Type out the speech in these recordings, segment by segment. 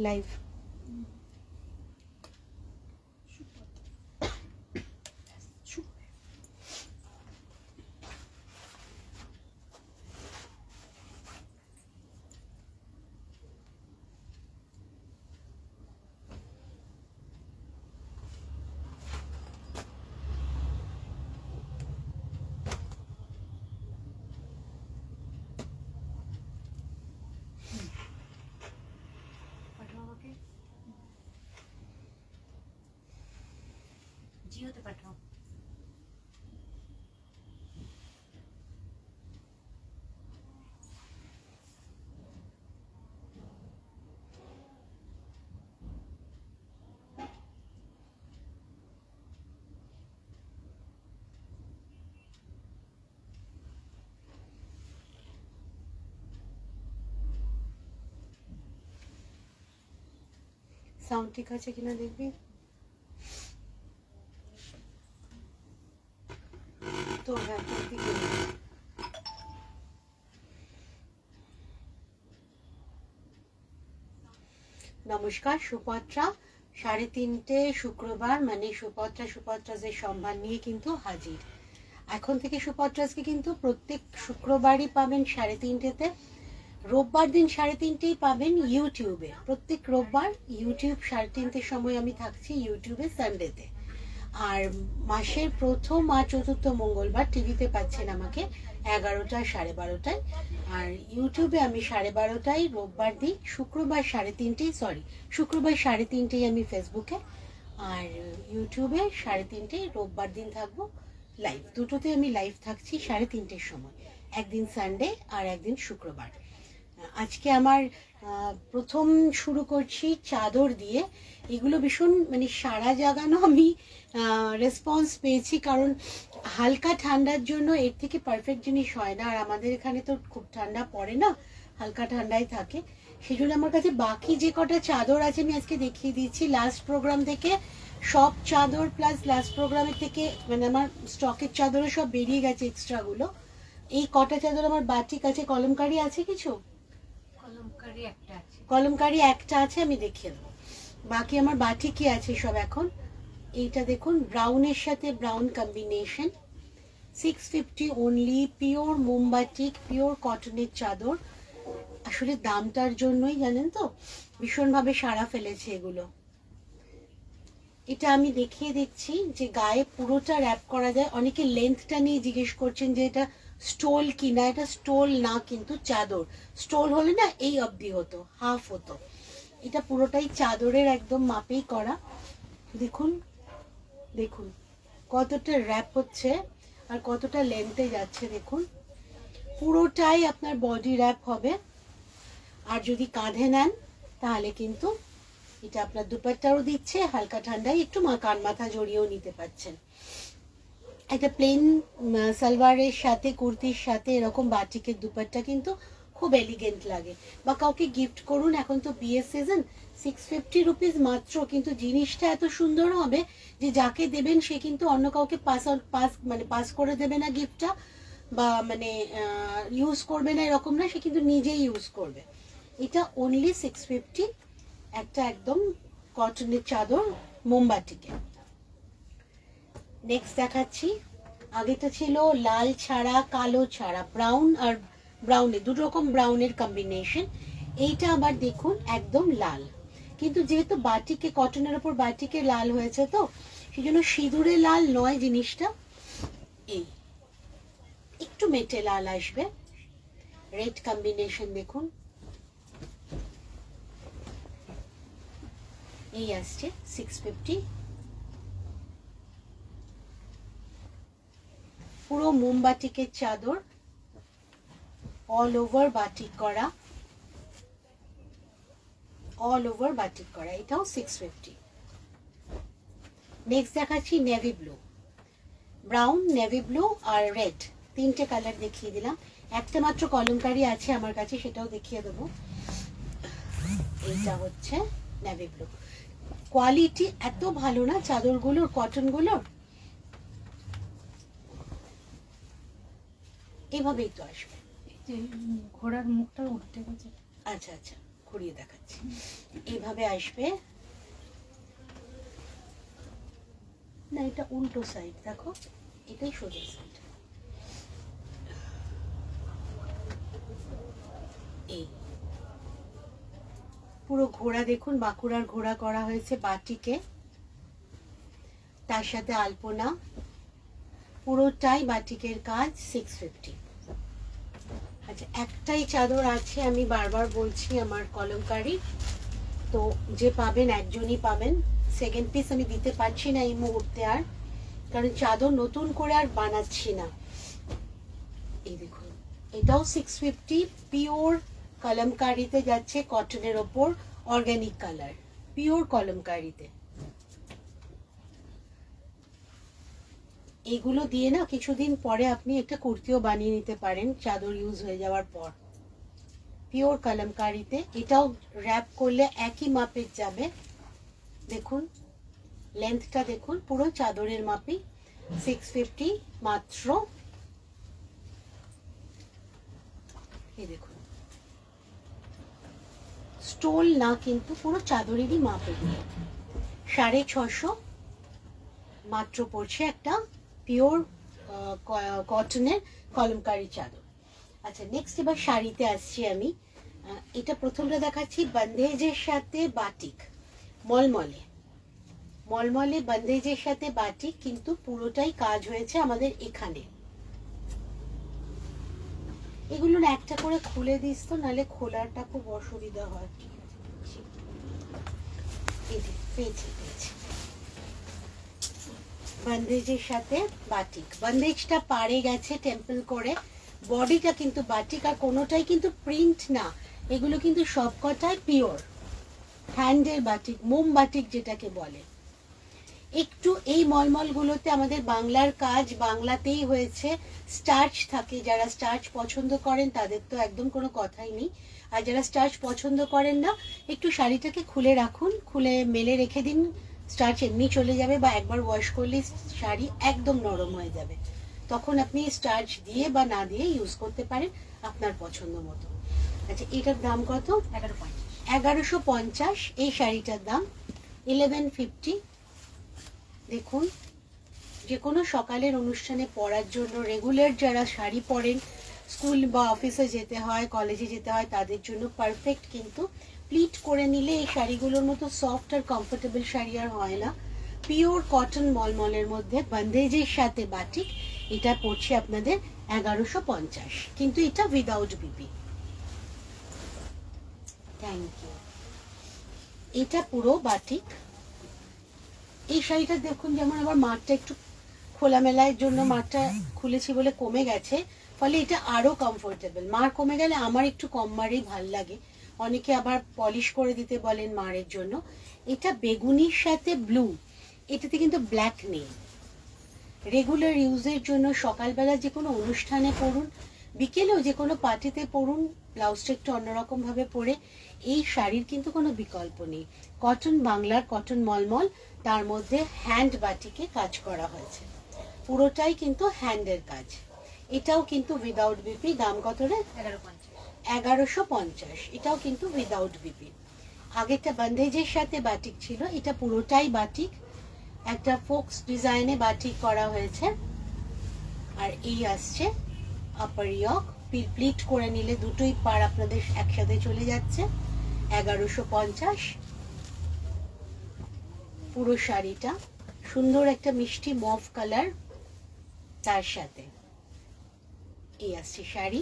Live. জিওতে পাঠাও। Sound ঠিক আছে কিনা দেখবি তো। হ্যাঁ, নমস্কার, সুপত্রা 3:30 শুক্রবার, মানে সুপত্রাজের সম্মান নিয়ে কিন্তু হাজির। এখন থেকে সুপত্রাজকে কিন্তু প্রত্যেক শুক্রবারই পাবেন 3:30-তে। রোববার দিন 3:30-ই পাবেন ইউটিউবে। প্রত্যেক রোববার ইউটিউব 3:30-র সময় আমি থাকছি ইউটিউবে সানডেতে। আর মাসের প্রথম আর চতুর্থ মঙ্গলবার টিভিতে পাচ্ছেন আমাকে 11টা 12:30টায়। আর ইউটিউবে আমি 12:30টায় রোববার দিন, শুক্রবার 3:30, শুক্রবার 3:30 আমি ফেসবুকে, আর ইউটিউবে 3:30 রোববার দিন থাকবো লাইভ। দুটোতে আমি লাইভ থাকছি 3:30-র সময়, একদিন সানডে আর একদিন শুক্রবার। আজকে আমার প্রথম শুরু করছি চাদর দিয়ে। এগুলো ভীষণ মানে সারা জাগানো আমি রেসপন্স পেয়েছি, কারণ হালকা ঠান্ডার জন্য এর থেকে পারফেক্ট জিনিস হয় না। আর আমাদের এখানে তো খুব ঠান্ডা পড়ে না, হালকা ঠান্ডাই থাকে। সেই জন্য আমার কাছে বাকি যে কটা চাদর আছে আমি আজকে দেখিয়ে দিচ্ছি। লাস্ট প্রোগ্রাম থেকে সব চাদর প্লাস লাস্ট প্রোগ্রামের থেকে মানে আমার স্টকের চাদরও সব বেরিয়ে গেছে এক্সট্রাগুলো। এই কটা চাদর আমার বাটিক আছে। কলমকারি আছে কিছু? কলমকারি একটা আছে, আমি দেখিয়ে দেবো। বাকি আমার বাটিকই আছে সব এখন। এইটা দেখুন, ব্রাউনের সাথে ব্রাউন কম্বিনেশন, 650 অনলি, পিওর মোমবাটিক, পিওর কটনের চাদর। আসলে দামটার জন্যই জানেন তো ভীষণভাবে সাড়া ফেলেছে এগুলো। এটা আমি দেখিয়ে দিচ্ছি যে গায়ে পুরোটা র্যাপ করা যায়। অনেকে লেন্থটা নিয়ে জিজ্ঞেস করছেন যে এটা স্টোল কিনা। এটা স্টোল না, কিন্তু চাদর। স্টোল হলে না এই অবধি হতো, হাফ হতো। এটা পুরোটাই চাদরের একদম মাপেই করা। দেখুন দেখুন কতটা র্যাপ হচ্ছে আর কতটা লেন্থে যাচ্ছে। দেখুন পুরোটাই আপনার বডি র্যাপ হবে। আর যদি কাঁধে নেন তাহলে কিন্তু এটা আপনার দুপাট্টাও দিচ্ছে, হালকা ঠান্ডায় একটু কান মাথা জড়িয়েও নিতে পারছেন। একটা প্লেন সালোয়ারের সাথে কুর্তির সাথে এরকম বাটিকের দুপাট্টা কিন্তু খুব এলিগেন্ট লাগে। বা কাউকে গিফট করুন, এখন তো বিয়ের সিজন, 650 রুপিস মাত্র, কিন্তু জিনিসটা এত সুন্দর হবে যে যাকে দেবেন সে কিন্তু অন্য কাউকে পাস করে দেবে না গিফটটা, বা মানে ইউজ করবে না এরকম না, সে কিন্তু নিজেই ইউজ করবে। এটা অনলি 650, একটা একদম কটনের চাদর মোমবাটিকে। নেক্সট দেখাচ্ছি, আগেটা ছিল লাল ছাড়া কালো ছাড়া, ব্রাউন আর ব্রাউনে দুটো রকম ব্রাউনের কম্বিনেশন। এইটা আবার দেখুন একদম লাল, কিন্তু যেহেতু বাটিকে কটনের ওপর বাটিকে লাল হয়েছে তো সেই জন্য সিঁদুরে লাল নয় জিনিসটা, এই একটু মেটে লাল আসবে। রেড কম্বিনেশন দেখুন, এই আসছে 650। পুরো মোমবাটিকের চাদর, অল ওভার বাটিক করা, অল ওভার বাটিক করা, এটাও 650। নেক্সট দেখাচ্ছি navy blue, brown, navy blue আর রেড, তিনটে কালার দেখিয়ে দিলাম। একটা মাত্র কলমকারি আছে আমার কাছে, সেটাও দেখিয়ে দেবো। এইটা হচ্ছে নেভি ব্লু। কোয়ালিটি এত ভালো না চাদরগুলোর, কটনগুলোর। এভাবেই তো আসবে। ঘোড়ার মুখটা উল্টে গেছে। আচ্ছা আচ্ছা, ঘুরিয়ে দেখাচ্ছি, এইভাবে আসবে না, এটা উল্টো সাইড, দেখো এটাই সোজা সাইড। এই পুরো ঘোড়া দেখুন, বাঁকুড়ার ঘোড়া করা হয়েছে বাটিকে, তার সাথে আলপনা, পুরোটাই বাটিকের কাজ, 650। আচ্ছা, একটাই চাদর আছে, আমি বারবার বলছি আমার কলমকারি, তো যে পাবেন একজনই পাবেন, সেকেন্ড পিস আমি দিতে পারছি না এই মুহূর্তে আর, কারণ চাদর নতুন করে আর বানাচ্ছি না। এই দেখুন, এটাও 650, পিওর কলমকারিতে যাচ্ছে, কটনের ওপর, অর্গানিক কালার, পিওর কলমকারিতে। এগুলো দিয়ে না কিছুদিন পরে আপনি একটা কুর্তিও বানিয়ে নিতে পারেন চাদর ইউজ হয়ে যাওয়ার পর, পিওর কলমকারিতে। এটাও র্যাপ করলে একই মাপের যাবে, দেখুন লেন্থটা দেখুন, পুরো চাদরের মাপই, 650 মাত্র। এই দেখুন, স্টোল না কিন্তু পুরো চাদরেরই মাপে, 650 মাত্র পড়ছে একটা পিওর কটনের কলমকারি চাদর। আচ্ছা, নেক্সট এবার শাড়িতে আসছি আমি। এটা প্রথমটা দেখাচ্ছি বন্দেজের সাথে বাটিক, মলমলে, মলমলে বন্দেজের সাথে বাটিক, কিন্তু পুরোটাই কাজ হয়েছে আমাদের এখানে। এগুলো না একটা করে খুলে দিস তো, নাহলে খোলাটা খুব অসুবিধা হয়। বন্দেজের সাথে বাটিক, বন্দেজটা পাড়ে গেছে টেম্পল করে, বডিটা কিন্তু বাটিক, আর কোনোটাই কিন্তু প্রিন্ট না, এগুলো কিন্তু সবকটাই পিওর হ্যান্ডের বাটিক, মোম বাটিক যেটাকে বলে। একটু এই মলমলগুলোতে আমাদের বাংলার কাজ, বাংলাতেই হয়েছে, স্টার্চ থাকে, যারা স্টার্চ পছন্দ করেন তাদের তো একদম কোনো কথাই নেই, আর যারা স্টার্চ পছন্দ করেন না, একটু শাড়িটাকে খুলে রাখুন, খুলে মেলে রেখে দিন, স্টার্চ এমনি চলে যাবে, বা একবার ওয়াশ করলে শাড়ি একদম নরম হয়ে যাবে, তখন আপনি স্টার্চ দিয়ে বা না দিয়ে ইউজ করতে পারেন আপনার পছন্দ মতো। আচ্ছা, এটার দাম কত? 1150। এই শাড়িটার দাম 1150। দেখুন, যে কোনো সকালের অনুষ্ঠানে পরার জন্য, রেগুলার যারা শাড়ি পরেন, স্কুল বা অফিসে যেতে হয়, কলেজে যেতে হয়, তাদের জন্য পারফেক্ট। কিন্তু প্লিট করে নিলে এই শাড়িগুলোর মতো সফট আর কমফোর্টেবল শাড়ি আর হয় না। পিওর কটন মলমলের মধ্যে বন্দেজের সাথে বাটিক, এটা পড়ছে আপনাদের 1150, কিন্তু এটা উইদাউট বিপি। Thank you. এটা পুরো বাটিক। এই শাড়িটা দেখুন, যেমন আবার মাঠটা একটু খোলামেলার জন্য মাঠটা খুলেছি বলে কমে গেছে, ফলে এটা আরো কমফোর্টেবল। মার কমে গেলে আমার একটু কম মারেই ভাল লাগে, অনেকে আবার পলিশ করে দিতে বলেন মারের জন্য। এটা বেগুনির সাথে ব্লু, এটাতে কিন্তু ব্ল্যাক নেই। রেগুলার ইউজের জন্য সকালবেলা যে কোনো অনুষ্ঠানে পরুন, বিকেলেও যে কোনো পার্টিতে পরুন, ব্লাউজটা একটু অন্যরকম ভাবে পরে, এই শাড়ির কিন্তু কোনো বিকল্প নেই। কটন, বাংলার কটন মলমল, তার মধ্যে হ্যান্ড বাটিকে কাজ করা হয়েছে, পুরোটাই কিন্তু হ্যান্ডের কাজ। এটাও কিন্তু উইদাউট বিপি। দাম কত রে? 1150। এটাও কিন্তু উইদাউট বিপি। আগেরটা বন্দেজের সাথে বাটিক ছিল, এটা পুরোটাই বাটিক, একটা ফোক্স ডিজাইনে বাটিক করা হয়েছে। আর এই আসছে আপার ইয়ক, প্লিট করে নিলে দুটোই পার আপনাদের একসাথে চলে যাচ্ছে, 1150। পুরো শাড়িটা সুন্দর একটা মিষ্টি মভ কালার, তার সাথে এই আসছে শাড়ি।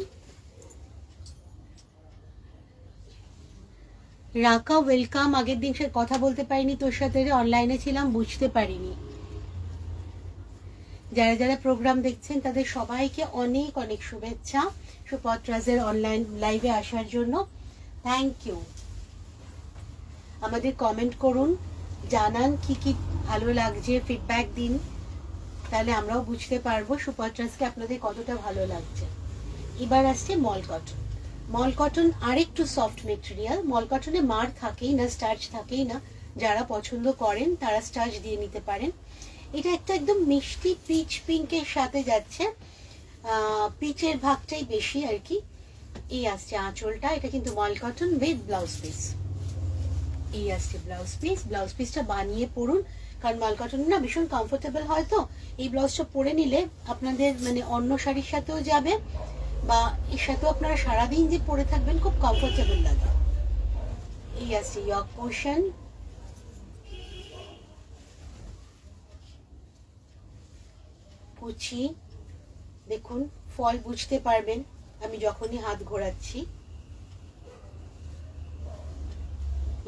রাকা, ওয়েলকাম। আগের দিন সে কথা বলতে পারিনি তোর সাথে, অনলাইনে ছিলাম, বুঝতে পারিনি। যারা যারা প্রোগ্রাম দেখছেন তাদের সবাইকে অনেক অনেক শুভেচ্ছা সুপত্রাজের অনলাইন লাইভে আসার জন্য। Thank you. আমাদের কমেন্ট করুন, জানান কি কি ভালো লাগছে, ফিডব্যাক দিন, তাহলে আমরাও বুঝতে পারবো সুপত্রাজকে আপনাদের কতটা ভালো লাগছে। এবার আসছে মল কটন। মল কটন আরেকটু সফট মেটেরিয়াল। মল কটনে মার থাকেই না, স্টার্চ থাকেই না, যারা পছন্দ করেন তারা স্টার্চ দিয়ে নিতে পারেন। এটা একটা একদম মিষ্টি পিচ পিঙ্কের সাথে যাচ্ছে, পিচের ভাগটাই বেশি আর কি। এই আসছে আঁচলটা, এটা কিন্তু মাল কটন উইথ ব্লাউজ পিস। এই আসছে ব্লাউজ পিস, ব্লাউজ পিসটা বানিয়ে পরুন, কারণ মাল কটন না ভীষণ কমফোর্টেবল হয়, তো এই ব্লাউজটা পরে নিলে আপনাদের মানে অন্য শাড়ির সাথেও যাবে, বা এর সাথেও আপনারা সারাদিন যে পরে থাকবেন খুব কমফোর্টেবল লাগবে। এই আসছে ইয়ক পোর্শন, কুচি দেখুন, ফল বুঝতে পারবেন আমি যখনই হাত ঘোরাচ্ছি।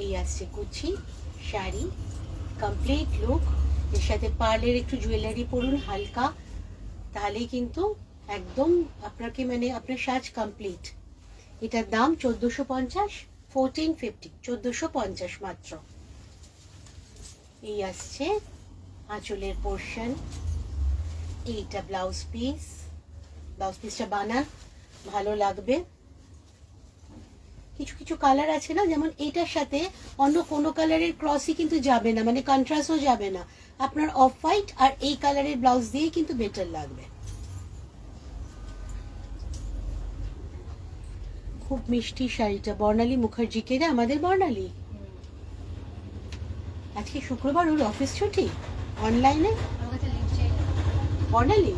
এই আসছে কুচি, শাড়ি, কমপ্লিট লুক। এর সাথে পার্লের একটু জুয়েলারি পরুন হালকা, তাহলেই কিন্তু একদম আপনাকে মানে আপনার সাজ কমপ্লিট। এটার দাম 1450, 1450, 1450 মাত্র। এই আসছে আঁচলের পোর্শন, এইটা ব্লাউজ পিস, ব্লাউজ পিসটা বানান ভালো লাগবে। কিছু কিছু কালার আছে না, যেমন এটার সাথে অন্য কোনো কালারের ক্রসই কিন্তু যাবে না, মানে কন্ট্রাস্টও যাবে না, আপনার অফ হোয়াইট আর এই কালারের ব্লাউজ দিয়ে কিন্তু বেটার লাগবে। খুব মিষ্টি শাড়িটা, বর্ণালী মুখার্জিকে রে, আমাদের বর্ণালী। আজকে শুক্রবার, ওর অফিস ছুটি, অনলাইনে। বর্ণালী,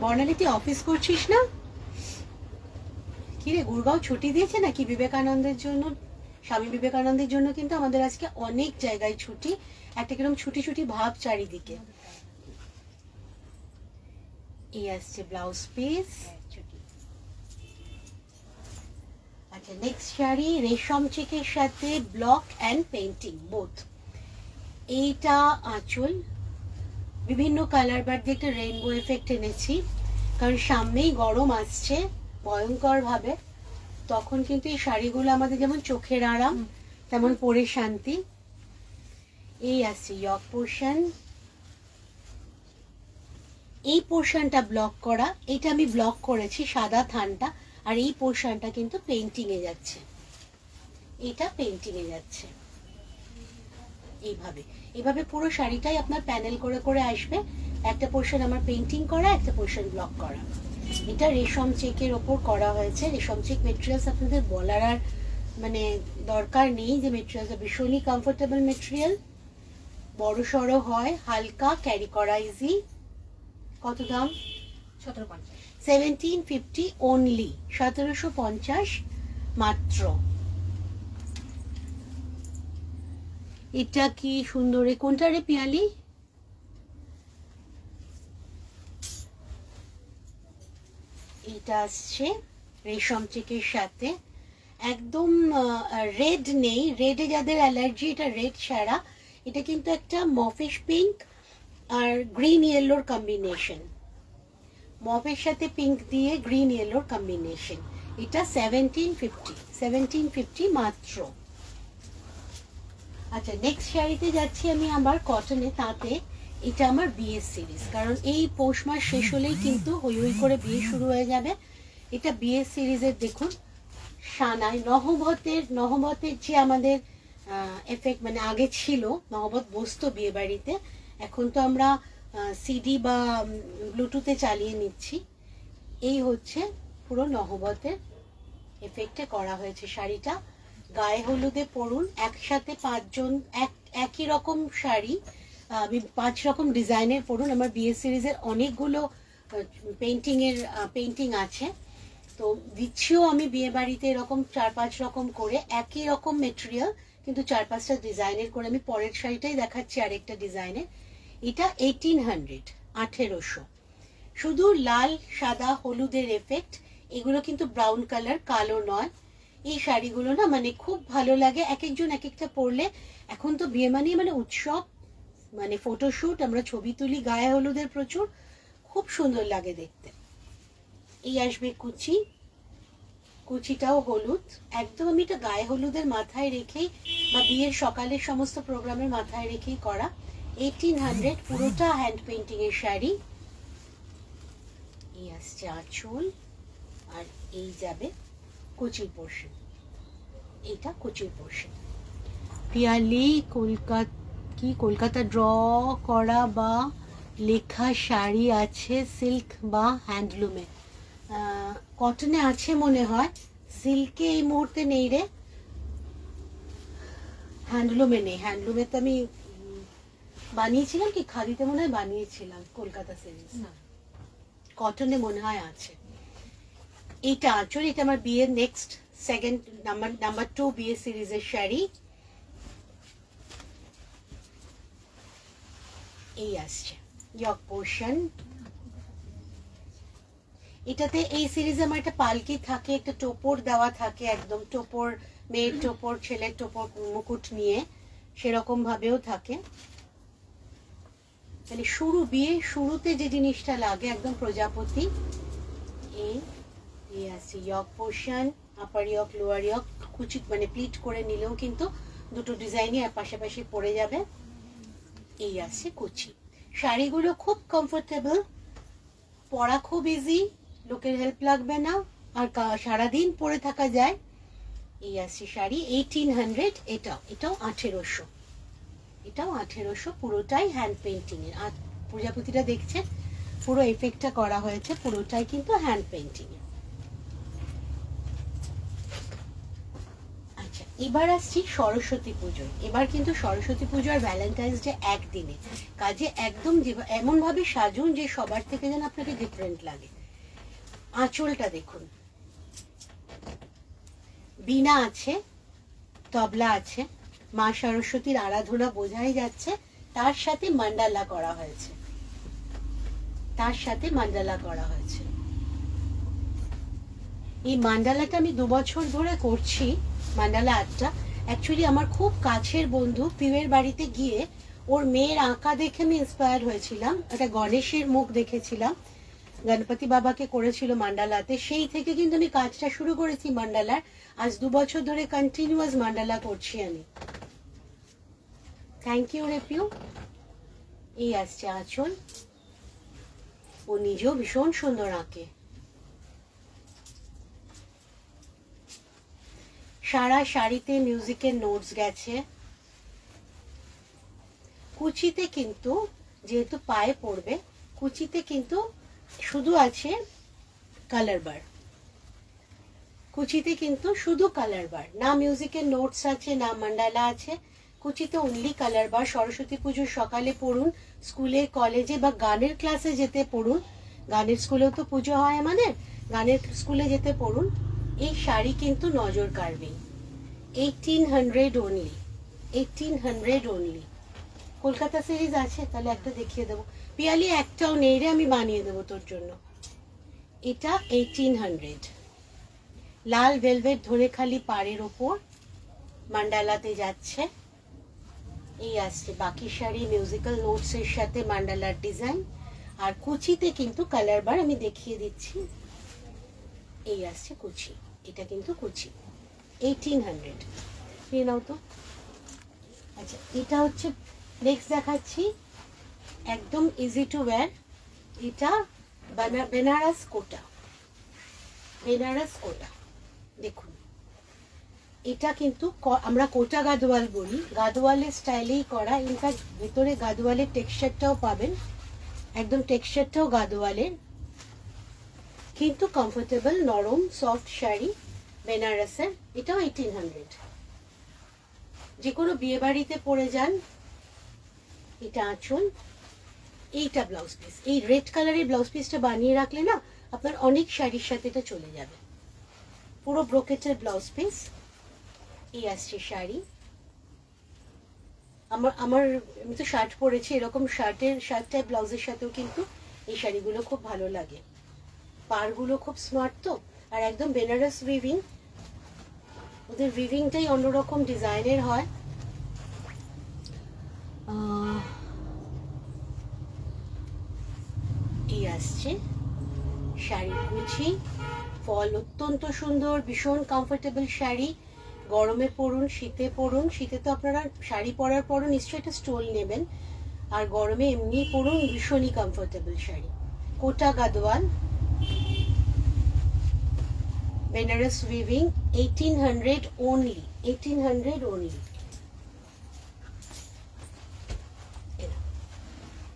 বর্ণালী তুই অফিস করছিস না? কি রে, গুরগাঁও ছুটি দিয়েছে নাকি বিবেকানন্দের জন্য? স্বামী বিবেকানন্দের জন্য কিন্তু আমাদের আজকে অনেক জায়গায় ছুটি, একটা কিরকম ছুটি ছুটি ভাব চারিদিকে। এই আসছে ব্লাউজ পিস। আচ্ছা, নেক্সট শাড়ি রেশম চেকের সাথে ব্লক অ্যান্ড পেন্টিং বোথ। এইটা আঁচল, বিভিন্ন কালার বার দিয়ে একটা রেইনবো এফেক্ট এনেছি, কারণ সামনেই গরম আসছে ভয়ঙ্কর ভাবে, তখন কিন্তু এই শাড়িগুলো আমাদের যেমন চোখের আরাম তেমন পরে শান্তি। এই আসছে ইয়ক পোর্শন, এই পোর্শনটা ব্লক করা, এটা আমি ব্লক করেছি সাদা থানটা, আর এই পোর্শনটা কিন্তু পেইন্টিং এ যাচ্ছে, এটা পেইন্টিং এ যাচ্ছে। এইভাবে এইভাবে পুরো শাড়িটাই আপনার প্যানেল করে করে আসবে, একটা পোর্শন আমার পেইন্টিং করা, একটা পোর্শন ব্লক করা। এটা রেশম চেকের ওপর করা হয়েছে। রেশম চেক মেটেরিয়ালস আপনাদের বলার আর মানে দরকার নেই, যে মেটেরিয়ালটা ভীষণই কমফোর্টেবল মেটেরিয়াল, বড় সড়ো হয়, হালকা, ক্যারি করা ইজি। কত দাম? 1750 অনলি, 1750 মাত্র। এটা কি সুন্দর, কোনটা রে পিয়ালি? এটা আসছে রেশম চেকের সাথে, একদম রেড নেই, রেডে যাদের অ্যালার্জি এটা রেড ছাড়া, এটা কিন্তু একটা মফিশ পিঙ্ক আর গ্রিন ইয়েলোর কম্বিনেশন, মফের সাথে পিঙ্ক দিয়ে গ্রিন ইয়েলোর কম্বিনেশন। এটা 1750, 1750 মাত্র। আচ্ছা, নেক্সট শাড়িতে যাচ্ছি আমি আমার কটনে, তাতে এটা আমার বিয়ের সিরিজ, কারণ এই পৌষ মাস শেষ হলেই কিন্তু হই হই করে বিয়ে শুরু হয়ে যাবে। এটা বিয়ের সিরিজের দেখুন, সানাই নহবতের যে আমাদের এফেক্ট মানে আগে ছিল, নহবত বসতো বিয়ে বাড়িতে, এখন তো আমরা সিডি বা ব্লুটুথে চালিয়ে নিচ্ছি। এই হচ্ছে পুরো নহবতের এফেক্টে করা হয়েছে শাড়িটা। গায়ে হলুদে পরুন, একসাথে পাঁচজন একই রকম শাড়ি, আমি 5 রকম ডিজাইনের পরুন। আমার বিয়ে সিরিজের অনেকগুলো পেন্টিং আছে, তো দিচ্ছিও আমি বিয়ে বাড়িতে এরকম 4-5 রকম করে, একই রকম মেটেরিয়াল কিন্তু 4-5টা ডিজাইনের করে। আমি পরের শাড়িটাই দেখাচ্ছি আরেকটা ডিজাইনের। এটা 1800, 1800, শুধু লাল সাদা হলুদের এফেক্ট, এগুলো কিন্তু ব্রাউন কালার, কালো নয়। এই শাড়িগুলো না মানে খুব ভালো লাগে, এক একজন এক একটা পরলে। এখন তো বিয়ে মানে উৎসব, মানে ফটোশুট, আমরা ছবি তুলি গায়ে হলুদের প্রচুর, খুব সুন্দর লাগে দেখতে। এই আসবে কুচি, কুচিটাও হলুদ, একদম আমি এটা গায়ে হলুদের মাথায় রেখেই বা বিয়ের সকালের সমস্ত প্রোগ্রামের মাথায় রেখেই করা। 1800, পুরোটা হ্যান্ড পেইন্টিং এর শাড়ি। এই আসছে আঁচল, আর এই যাবে কুচির পোর্শন, এটা কুচির পোর্শন। পিয়ালি কলকাতা ড্র করা বা লেখা শাড়ি আছে সিল্ক বা হ্যান্ডলুমে? কটনে আছে মনে হয়, সিল্কে এই মুহূর্তে নেই রে, হ্যান্ডলুমে নেই। হ্যান্ডলুমে তো আমি বানিয়েছিলাম কি খাদিতে মনে হয় বানিয়েছিলাম কলকাতা সিরিজ, কটনে মনে হয় আছে। এইটা আঁচল, এটা আমার বিয়ের নেক্সট সেকেন্ড নাম্বার 2 বিয়ে সিরিজের শাড়ি। এই আসছে ইয়ক পোর্শন। এটাতে এই সিরিজে আমার একটা পালকি থাকে, একটা টোপর দেওয়া থাকে, একদম টোপর, মেয়ের টোপর, ছেলের টোপর, মুকুট নিয়ে সেরকম ভাবেও থাকে। মানে বিয়ে শুরুতে যে জিনিসটা লাগে একদম প্রজাপতি। এই আছে ইয়ক পোর্শন, আপার ইয়ক, লোয়ার ইয়ক, কুচি মানে প্লিট করে নিলেও কিন্তু দুটো ডিজাইনই পাশাপাশি পড়ে যাবে। এই আছে কুচি। শাড়িগুলো খুব কমফোর্টেবল, পরা খুব ইজি, লোকের হেল্প লাগবে না, আর সারাদিন পরে থাকা যায়। এই আছে শাড়ি 1800, এটাও 1800, এটাও 1800, পুরোটাই হ্যান্ড পেন্টিং এর। আর প্রজাপতিটা দেখছেন পুরো এফেক্টটা করা হয়েছে, পুরোটাই কিন্তু হ্যান্ড পেন্টিং এর। আচ্ছা, এবার আসছি সরস্বতী পুজো। এবার কিন্তু সরস্বতী পুজো আর ভ্যালেন্টাইন্স ডে একদিনে, কাজে একদম এমন ভাবে সাজুন যে সবার থেকে যেন আপনাকে ডিফারেন্ট লাগে। আঁচলটা দেখুন, বীণা আছে, তবলা আছে, মা সরস্বতীর আরাধনা বোঝাই যাচ্ছে, তার সাথে মান্ডালা করা হয়েছে, তার সাথে মান্ডালা করা হয়েছে। এই মান্ডালাটা আমি 2 বছর ধরে করছি, মান্ডালা আর্টটা। অ্যাকচুয়ালি আমার খুব কাছের বন্ধু পিউয়ের বাড়িতে গিয়ে ওর মেয়ের আঁকা দেখে আমি ইন্সপায়ার হয়েছিলাম। একটা গণেশের মুখ দেখেছিলাম, গণপতি বাবাকে করেছিল মান্ডালাতে, সেই থেকে কিন্তু আমি কাজটা শুরু করেছি মান্ডালার। আজ 2 বছর ধরে কন্টিনিউয়াস মান্ডালা করছি আমি। থ্যাংক ইউ রে পিউ। এই আসছে আঁচল, ও নিজেও ভীষণ সুন্দর আঁকে। সারা শাড়িতে মিউজিকের নোটস গেছে। কুচিতে কিন্তু যেহেতু পায়ে পড়বে, কুচিতে কিন্তু শুধু আছে কালার বার, কুচিতে কিন্তু শুধু কালার বার, না মিউজিকের নোটস আছে না মান্ডালা আছে, কুচিতে অনলি কালার বার। সরস্বতী পুজোর সকালে পড়ুন, স্কুলে কলেজে বা গানের ক্লাসে যেতে পড়ুন, গানের স্কুলেও তো পুজো হয় আমাদের, গানের স্কুলে যেতে পড়ুন। এই শাড়ি কিন্তু নজর কাড়বে। 1800 অনলি, 1800 অনলি। কলকাতা সিরিজ আছে, তাহলে একটা দেখিয়ে দেবো। পিয়ালি একটাও নেই রে, আমি বানিয়ে দেবো তোর জন্য। এটা 1800, লাল ভেলভেট ধনেখালি পাড়ের ওপর মান্ডালাতে যাচ্ছে। এই আসছে বাকি শাড়ি মিউজিক্যাল নোটস এর সাথে মান্ডালার ডিজাইন, আর কুচিতে কিন্তু কালার বার আমি দেখিয়ে দিচ্ছি। এই আসছে কুচি, এটা কিন্তু কুচি 1800, নিয়ে নাও তো। আচ্ছা, এটা হচ্ছে নেক্সট দেখাচ্ছি, একদম ইজি টু ওয়্যার। এটা বেনারস কোটা, বেনারস কোটা দেখুন। এটা কিন্তু আমরা কোটা গাদোয়াল বলি, গাদোয়ালের স্টাইলেই করা। ইনফ্যাক্ট ভেতরে গাদোয়ালের টেক্সচারটাও পাবেন, একদম টেক্সচারটাও গাদোয়ালের, কিন্তু কমফোর্টেবল নরম সফট শাড়ি বেনারসের। এটাও 1800, যে কোনো বিয়ে বাড়িতে পরে যান। এটা আঁচল, এইটা ব্লাউজ পিস। এই রেড কালারের ব্লাউজ পিসটা বানিয়ে রাখলে না আপনার অনেক শাড়ির সাথে এটা চলে যাবে। পুরো ব্রোকেটের ব্লাউজ পিস। এই আসছে শাড়ি। আমার আমি তো শার্ট পরেছি, এরকম শার্টের ব্লাউজের সাথেও কিন্তু এই শাড়িগুলো খুব ভালো লাগে। পাড়গুলো খুব স্মার্ট তো, আর একদম বেনারস উইভিং, ওদের উইভিংটাই অন্যরকম ডিজাইনের হয়। এই আসছে শাড়ির কুচি, ফল অত্যন্ত সুন্দর, ভীষণ কমফোর্টেবল শাড়ি। গরমে পরুন, শীতে পরুন, শীতে তো আপনারা শাড়ি পরার পরও নিশ্চয়ই একটা স্টোল নেবেন, আর গরমে এমনি পরুন, ভীষণই comfortable sari. Kota Gadwal Benaras weaving 1800 only, 1800 only.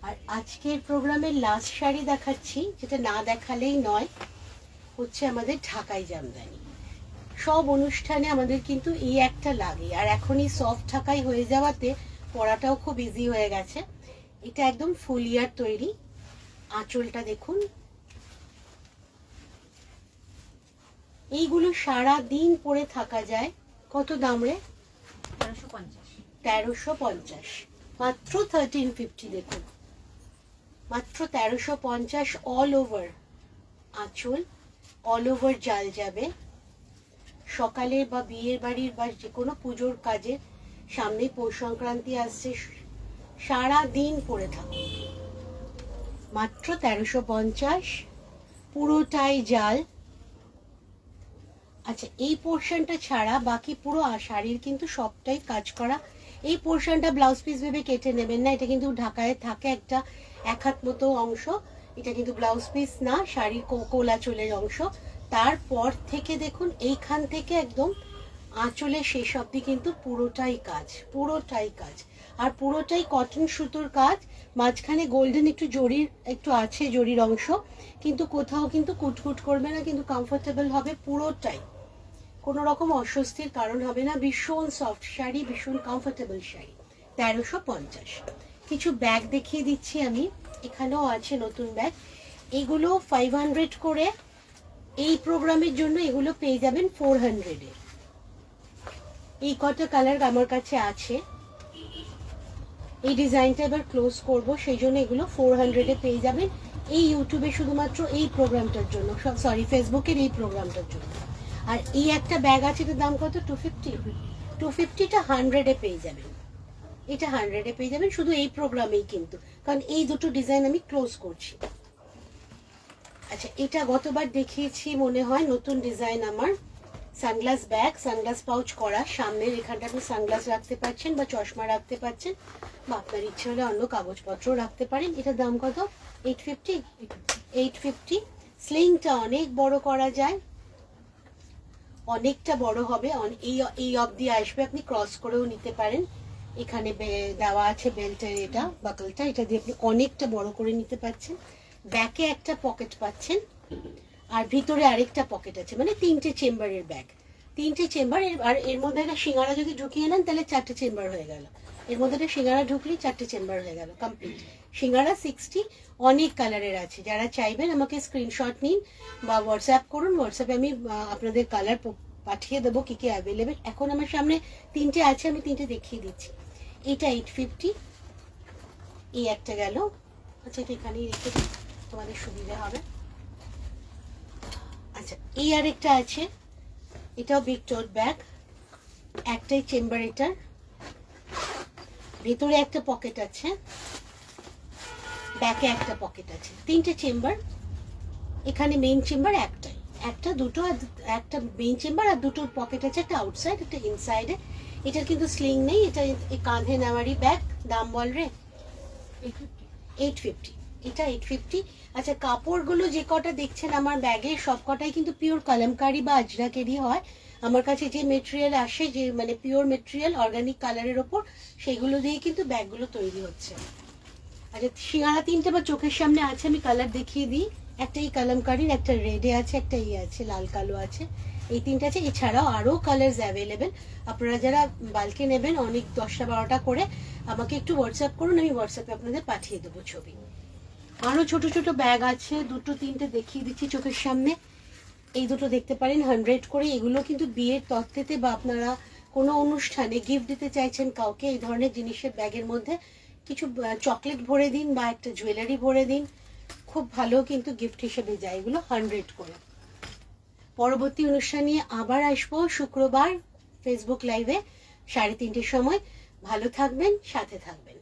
আর আজকের প্রোগ্রামের লাস্ট শাড়ি দেখাচ্ছি, যেটা না দেখালেই নয়। হচ্ছে আমাদের ঢাকাই জামদানি। সব অনুষ্ঠানে আমাদের কিন্তু এই একটা লাগে, আর এখন এই সফট ঢাকাই হয়ে যাওয়াতে পরাটাও খুব ইজি হয়ে গেছে। এটা একদম ফুল ইয়ার তৈরি। আঁচলটা দেখুন, এইগুলো সারা দিন পরে থাকা যায়। কত দাম রে? 1350, মাত্র 1350। দেখুন মাত্র 1350, অল ওভার আঁচল, অল ওভার জাল যাবে। সকালে বা বিয়ের বাড়ির বা যে কোনো পুজোর কাজে, সামনে পৌষ সংক্রান্তি আসছে, সারা দিন পরে থাকুন। মাত্র 1350, পুরোটাই জাল। আচ্ছা, এই পোর্শনটা ছাড়া বাকি পুরো শাড়ির কিন্তু সবটাই কাজ করা। এই পোর্শনটা ব্লাউজ পিস ভেবে কেটে নেবেন না, এটা কিন্তু ঢাকায় থাকে একটা 1 হাত মতো অংশ। এটা কিন্তু ব্লাউজ পিস না, শাড়ির কোলা চুলের অংশ। তারপর থেকে দেখুন এইখান থেকে একদম আঁচলে শেষ অবধি কিন্তু পুরোটাই কাজ, পুরোটাই কাজ, আর পুরোটাই কটন সুতোর কাজ। মাঝখানে গোল্ডেন একটু জরির একটু আছে, জরির অংশ, কিন্তু কোথাও কিন্তু কুটকুট করবে না, কিন্তু কমফোর্টেবল হবে পুরোটাই, কোনো রকম অস্বস্তির কারণ হবে না। ভীষণ সফট শাড়ি, ভীষণ কমফোর্টেবল শাড়ি। 1350। কিছু ব্যাগ দেখিয়ে দিচ্ছি আমি, এখানেও আছে নতুন ব্যাগ। এগুলো 500 করে, এই প্রোগ্রামের জন্য এগুলো পেয়ে যাবেন 400-এ। এই কটা কালার আমার কাছে আছে। এই ডিজাইনটা এবার ক্লোজ করব, সেই জন্য এগুলো 400-এ পেয়ে যাবেন এই ইউটিউবে, শুধুমাত্র এই প্রোগ্রামটার জন্য, সরি ফেসবুকের এই প্রোগ্রামটার জন্য। আর এই একটা ব্যাগ আছে, এটার দাম কত? 250। 250টা 100-এ পেয়ে যাবেন, এটা 100-এ পেয়ে যাবেন শুধু এই প্রোগ্রামেই কিন্তু, কারণ এই দুটো ডিজাইন আমি ক্লোজ করছি। আচ্ছা, এটা গতবার দেখিয়েছি মনে হয়, নতুন ডিজাইন আমার। সানগ্লাস ব্যাগ, সানগ্লাস পাউচ করা, সামনের এখানটা আপনি সানগ্লাস রাখতে পারছেন বা চশমা রাখতে পারছেন, বা আপনার ইচ্ছে হলে অন্য কাগজপত্র রাখতে পারেন। এটার দাম কত? 850। 850। স্লিংটা অনেক বড় করা যায়, অনেকটা বড় হবে, এই অবধি আসবে, আপনি ক্রস করেও নিতে পারেন। এখানে দেওয়া আছে বেল্টের এটা বাকলটা, এটা দিয়ে আপনি অনেকটা বড় করে নিতে পারছেন। ব্যাকে একটা পকেট পাচ্ছেন, আর ভিতরে আরেকটা পকেট আছে, মানে 3টে চেম্বারের ব্যাগ, 3টে চেম্বার। আর এর মধ্যে একটা সিঙ্গারা যদি ঢুকিয়ে নেন তাহলে 4টে চেম্বার হয়ে গেল। এর মধ্যে একটা সিঙ্গারা ঢুকলেই 4টে চেম্বার হয়ে গেল কমপ্লিট। সিঙ্গারা 60, অনেক কালারের আছে। যারা চাইবেন আমাকে স্ক্রিনশট নিন বা হোয়াটসঅ্যাপ করুন, হোয়াটসঅ্যাপে আমি আপনাদের কালার পাঠিয়ে দেবো কি কি অ্যাভেলেবেল। এখন আমার সামনে 3টে আছে, আমি 3টে দেখিয়ে দিচ্ছি। এটা 850, এই একটা গেল। আচ্ছা, এটা এখানেই রেখে দিই, তোমাদের সুবিধা হবে। আচ্ছা, এই আরেকটা আছে, এটাও বিগ টোট ব্যাগ, একটাই চেম্বার, এটার ভেতরে একটা পকেট আছে, ব্যাকে একটা পকেট আছে, 3টে চেম্বার। এখানে মেইন চেম্বার একটাই, একটা দুটো, একটা মেইন চেম্বার আর দুটো পকেট আছে, একটা আউটসাইড একটা ইনসাইডে। এটার কিন্তু স্লিং নেই, এটা কাঁধে নেওয়ারই ব্যাগ। দাম বল রে? 850। এটা 850। আচ্ছা, কাপড়গুলো যে কটা দেখছেন আমার ব্যাগে, সব কটাই কিন্তু পিওর কলমকারি বা আজরাকেরই হয়। আমার কাছে যে মেটেরিয়াল আসে, যে মানে পিওর মেটেরিয়াল অর্গানিক কালারের ওপর, সেগুলো দিয়ে কিন্তু ব্যাগগুলো তৈরি হচ্ছে। আচ্ছা, সিঙ্গারা 3টে বা চোখের সামনে আছে, আমি কালার দেখিয়ে দিই। একটা এই কলমকারির, একটা রেডে আছে, একটা আছে লাল কালো আছে, এই 3টে আছে। এছাড়াও আরও কালার্স অ্যাভেলেবেল। আপনারা যারা বালকে নেবেন অনেক 10টা 12টা করে, আমাকে একটু হোয়াটসঅ্যাপ করুন, আমি হোয়াটসঅ্যাপে আপনাদের পাঠিয়ে দেবো ছবি। আরও ছোট ছোট ব্যাগ আছে, 2-3টে দেখিয়ে দিচ্ছি চোখের সামনে। এই দুটো দেখতে পারেন, 100 করে। এগুলো কিন্তু বিয়ের তত্ত্বেতে বা আপনারা কোনো অনুষ্ঠানে গিফট দিতে চাইছেন কাউকে, এই ধরনের জিনিসের ব্যাগের মধ্যে কিছু চকলেট ভরে দিন বা একটা জুয়েলারি ভরে দিন, খুব ভালো কিন্তু গিফট হিসেবে যায়। এগুলো 100 করে। পরবর্তী অনুষ্ঠান নিয়ে আবার আসবো শুক্রবার ফেসবুক লাইভে 3:30টার সময়। ভালো থাকবেন, সাথে থাকবেন।